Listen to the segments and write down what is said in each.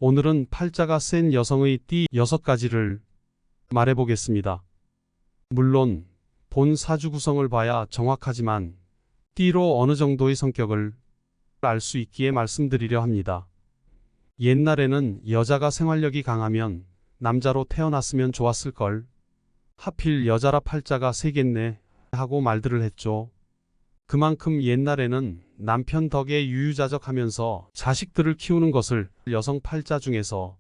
오늘은 팔자가 센 여성의 띠 6가지를 말해보겠습니다. 물론 본 사주 구성을 봐야 정확하지만 띠로 어느 정도의 성격을 알 수 있기에 말씀드리려 합니다. 옛날에는 여자가 생활력이 강하면 남자로 태어났으면 좋았을걸. 하필 여자라 팔자가 세겠네 하고 말들을 했죠. 그만큼 옛날에는 남편 덕에 유유자적하면서 자식들을 키우는 것을 여성 팔자 중에서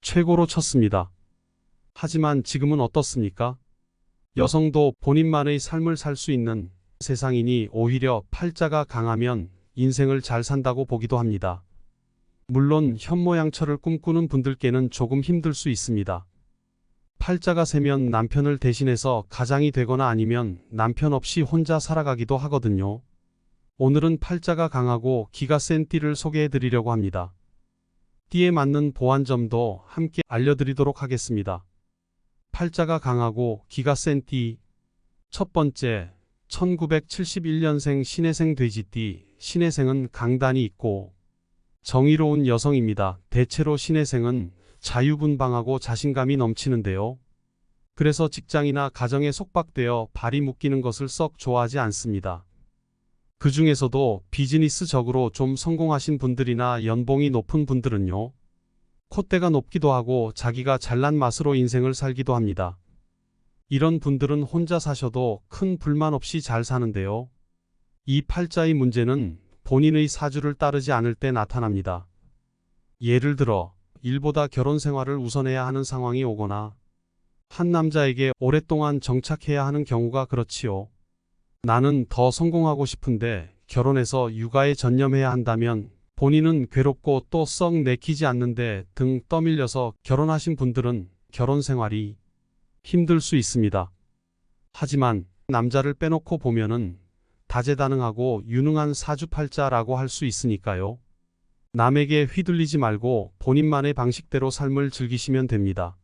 최고로 쳤습니다. 하지만 지금은 어떻습니까? 여성도 본인만의 삶을 살 수 있는 세상이니 오히려 팔자가 강하면 인생을 잘 산다고 보기도 합니다. 물론 현모양처를 꿈꾸는 분들께는 조금 힘들 수 있습니다. 팔자가 세면 남편을 대신해서 가장이 되거나 아니면 남편 없이 혼자 살아가기도 하거든요. 오늘은 팔자가 강하고 기가 센 띠를 소개해 드리려고 합니다. 띠에 맞는 보완점도 함께 알려드리도록 하겠습니다. 팔자가 강하고 기가 센 띠. 첫 번째, 1971년생 신해생 돼지띠. 신해생은 강단이 있고 정의로운 여성입니다. 대체로 신해생은 자유분방하고 자신감이 넘치는데요. 그래서 직장이나 가정에 속박되어 발이 묶이는 것을 썩 좋아하지 않습니다. 그 중에서도 비즈니스적으로 좀 성공하신 분들이나 연봉이 높은 분들은요, 콧대가 높기도 하고 자기가 잘난 맛으로 인생을 살기도 합니다. 이런 분들은 혼자 사셔도 큰 불만 없이 잘 사는데요. 이 팔자의 문제는 본인의 사주를 따르지 않을 때 나타납니다. 예를 들어 일보다 결혼 생활을 우선해야 하는 상황이 오거나 한 남자에게 오랫동안 정착해야 하는 경우가 그렇지요. 나는 더 성공하고 싶은데 결혼해서 육아에 전념해야 한다면 본인은 괴롭고 또 썩 내키지 않는데 등 떠밀려서 결혼하신 분들은 결혼 생활이 힘들 수 있습니다. 하지만 남자를 빼놓고 보면은 다재다능하고 유능한 사주팔자라고 할 수 있으니까요. 남에게 휘둘리지 말고 본인만의 방식대로 삶을 즐기시면 됩니다.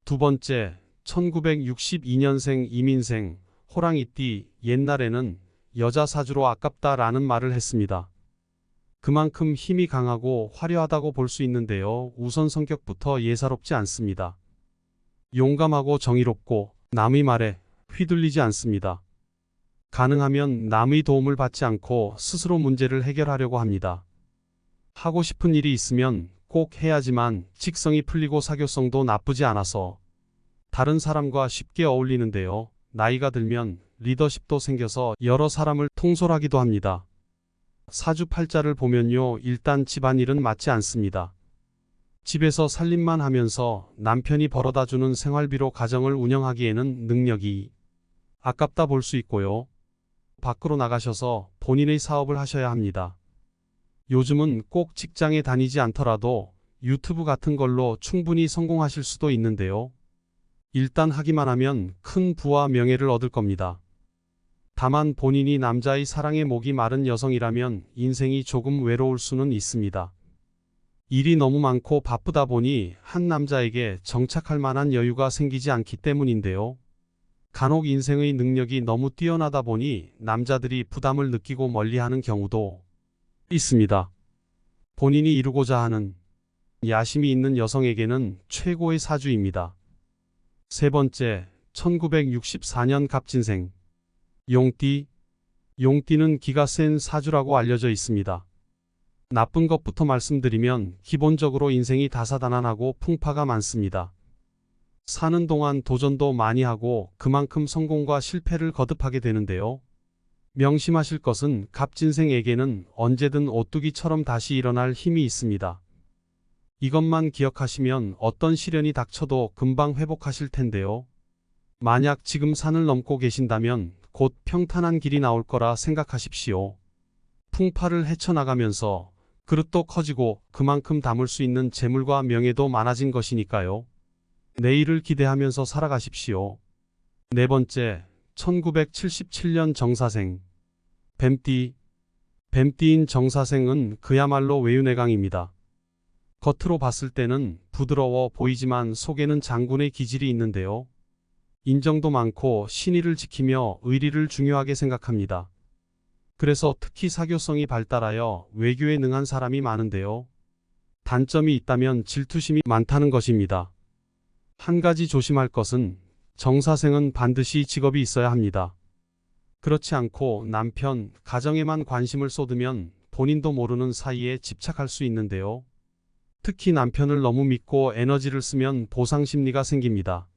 두 번째, 1962년생 이민생 호랑이띠. 옛날에는 여자 사주로 아깝다라는 말을 했습니다. 그만큼 힘이 강하고 화려하다고 볼 수 있는데요. 우선 성격부터 예사롭지 않습니다. 용감하고 정의롭고 남의 말에 휘둘리지 않습니다. 가능하면 남의 도움을 받지 않고 스스로 문제를 해결하려고 합니다. 하고 싶은 일이 있으면 꼭 해야지만 직성이 풀리고 사교성도 나쁘지 않아서 다른 사람과 쉽게 어울리는데요. 나이가 들면 리더십도 생겨서 여러 사람을 통솔하기도 합니다. 사주팔자를 보면요, 일단 집안일은 맞지 않습니다. 집에서 살림만 하면서 남편이 벌어다주는 생활비로 가정을 운영하기에는 능력이 아깝다 볼 수 있고요. 밖으로 나가셔서 본인의 사업을 하셔야 합니다. 요즘은 꼭 직장에 다니지 않더라도 유튜브 같은 걸로 충분히 성공하실 수도 있는데요. 일단 하기만 하면 큰 부와 명예를 얻을 겁니다. 다만 본인이 남자의 사랑에 목이 마른 여성이라면 인생이 조금 외로울 수는 있습니다. 일이 너무 많고 바쁘다 보니 한 남자에게 정착할 만한 여유가 생기지 않기 때문인데요. 간혹 인생의 능력이 너무 뛰어나다 보니 남자들이 부담을 느끼고 멀리하는 경우도 있습니다. 본인이 이루고자 하는 야심이 있는 여성에게는 최고의 사주입니다. 세 번째, 1964년 갑진생 용띠. 용띠는 기가 센 사주라고 알려져 있습니다. 나쁜 것부터 말씀드리면 기본적으로 인생이 다사다난하고 풍파가 많습니다. 사는 동안 도전도 많이 하고 그만큼 성공과 실패를 거듭하게 되는데요. 명심하실 것은 갑진생에게는 언제든 오뚜기처럼 다시 일어날 힘이 있습니다. 이것만 기억하시면 어떤 시련이 닥쳐도 금방 회복하실 텐데요. 만약 지금 산을 넘고 계신다면 곧 평탄한 길이 나올 거라 생각하십시오. 풍파를 헤쳐나가면서 그릇도 커지고 그만큼 담을 수 있는 재물과 명예도 많아진 것이니까요. 내일을 기대하면서 살아가십시오. 네 번째, 1977년 정사생 뱀띠. 뱀띠인 정사생은 그야말로 외유내강입니다. 겉으로 봤을 때는 부드러워 보이지만 속에는 장군의 기질이 있는데요. 인정도 많고 신의를 지키며 의리를 중요하게 생각합니다. 그래서 특히 사교성이 발달하여 외교에 능한 사람이 많은데요. 단점이 있다면 질투심이 많다는 것입니다. 한 가지 조심할 것은 정사생은 반드시 직업이 있어야 합니다. 그렇지 않고 남편, 가정에만 관심을 쏟으면 본인도 모르는 사이에 집착할 수 있는데요. 특히 남편을 너무 믿고 에너지를 쓰면 보상 심리가 생깁니다.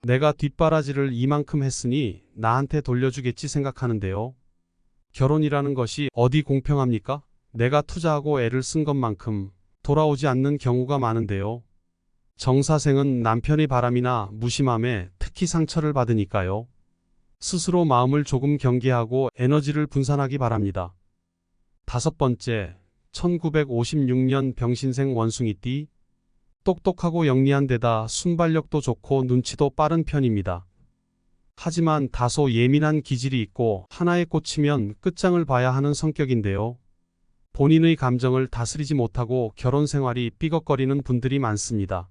내가 뒷바라지를 이만큼 했으니 나한테 돌려주겠지 생각하는데요. 결혼이라는 것이 어디 공평합니까? 내가 투자하고 애를 쓴 것만큼 돌아오지 않는 경우가 많은데요. 정사생은 남편의 바람이나 무심함에 특히 상처를 받으니까요. 스스로 마음을 조금 경계하고 에너지를 분산하기 바랍니다. 5번째, 1956년 병신생 원숭이띠. 똑똑하고 영리한 데다 순발력도 좋고 눈치도 빠른 편입니다. 하지만 다소 예민한 기질이 있고 하나에 꽂히면 끝장을 봐야 하는 성격인데요. 본인의 감정을 다스리지 못하고 결혼 생활이 삐걱거리는 분들이 많습니다.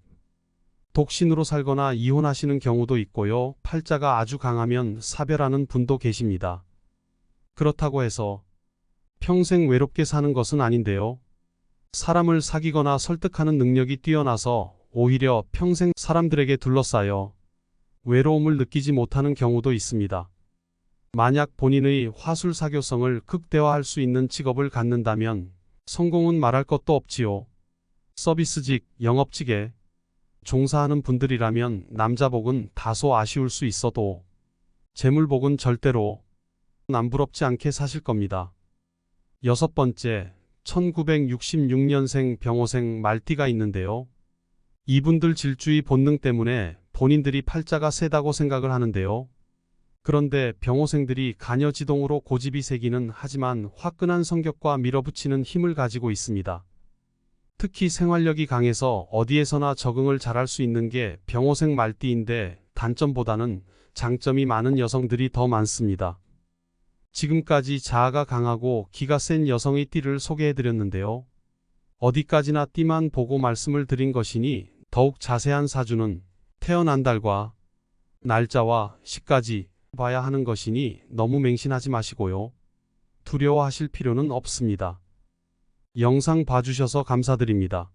독신으로 살거나 이혼하시는 경우도 있고요. 팔자가 아주 강하면 사별하는 분도 계십니다. 그렇다고 해서 평생 외롭게 사는 것은 아닌데요. 사람을 사귀거나 설득하는 능력이 뛰어나서 오히려 평생 사람들에게 둘러싸여 외로움을 느끼지 못하는 경우도 있습니다. 만약 본인의 화술사교성을 극대화할 수 있는 직업을 갖는다면 성공은 말할 것도 없지요. 서비스직, 영업직에 종사하는 분들이라면 남자복은 다소 아쉬울 수 있어도 재물복은 절대로 남부럽지 않게 사실 겁니다. 6번째, 1966년생 병호생 말띠가 있는데요. 이분들 질주의 본능 때문에 본인들이 팔자가 세다고 생각을 하는데요. 그런데 병호생들이 가녀지동으로 고집이 세기는 하지만 화끈한 성격과 밀어붙이는 힘을 가지고 있습니다. 특히 생활력이 강해서 어디에서나 적응을 잘할 수 있는 게 병호생 말띠인데 단점보다는 장점이 많은 여성들이 더 많습니다. 지금까지 자아가 강하고 기가 센 여성의 띠를 소개해드렸는데요. 어디까지나 띠만 보고 말씀을 드린 것이니 더욱 자세한 사주는 태어난 달과 날짜와 시까지 봐야 하는 것이니 너무 맹신하지 마시고요. 두려워하실 필요는 없습니다. 영상 봐주셔서 감사드립니다.